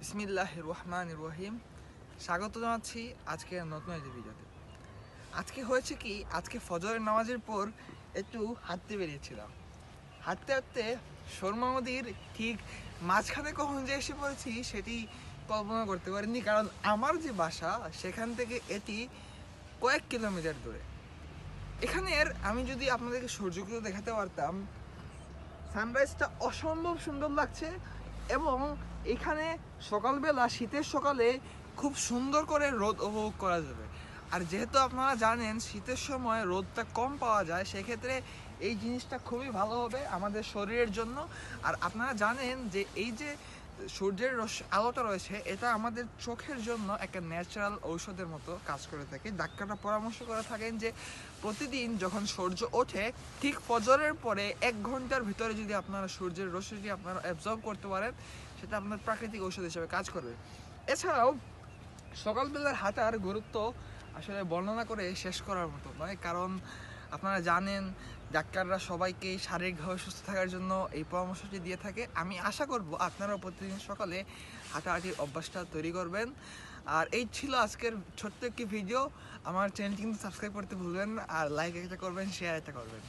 বিসমিল্লাহির রহমানির রহিম। স্বাগত জানাচ্ছি আজকে নতুন একটি ভিডিওতে। আজকে হয়েছে কি, আজকে ফজরের নামাজের পর একটু হাঁটতে বেরিয়েছিলাম। হাঁটতে হাঁটতে সুরমা নদীর ঠিক মাঝখানে কখন যে এসে পড়েছি সেটি কল্পনা করতে পারিনি, কারণ আমার যে বাসা সেখান থেকে এটি কয়েক কিলোমিটার দূরে। এখানের আমি যদি আপনাদেরকে সূর্যকে দেখাতে পারতাম, সানরাইজটা অসম্ভব সুন্দর লাগছে এবং এখানে সকালবেলা শীতের সকালে খুব সুন্দর করে রোদ উপভোগ করা যাবে। আর যেহেতু আপনারা জানেন শীতের সময় রোদটা কম পাওয়া যায়, সেক্ষেত্রে এই জিনিসটা খুবই ভালো হবে আমাদের শরীরের জন্য। আর আপনারা জানেন যে এই যে সূর্যের আলোটা রয়েছে, এটা আমাদের চোখের জন্য একটা ন্যাচারাল ঔষধের মতো কাজ করে থাকে। ডাক্তাররা পরামর্শ করে থাকেন যে প্রতিদিন যখন সূর্য ওঠে ঠিক ফজরের পরে 1 ঘন্টার ভিতরে যদি আপনারা সূর্যের রশ্মিটি আপনারা অ্যাবজর্ব করতে পারেন, সেটা আপনার প্রাকৃতিক ঔষধ হিসেবে কাজ করবে। এছাড়াও সকালবেলার হাঁটার গুরুত্ব আসলে বর্ণনা করে শেষ করার মতো নয়, কারণ আপনারা জানেন ডাক্তাররা সবাইকে শারীরিকভাবে সুস্থ থাকার জন্য এই পরামর্শটি দিয়ে থাকে। আমি আশা করব আপনারাও প্রতিদিন সকালে হাঁটাহাঁটির অভ্যাসটা তৈরি করবেন। আর এই ছিল আজকের ছোট্ট একটি ভিডিও। আমার চ্যানেলটি কিন্তু সাবস্ক্রাইব করতে ভুলবেন না, আর লাইক একটা করবেন, শেয়ার একটা করবেন।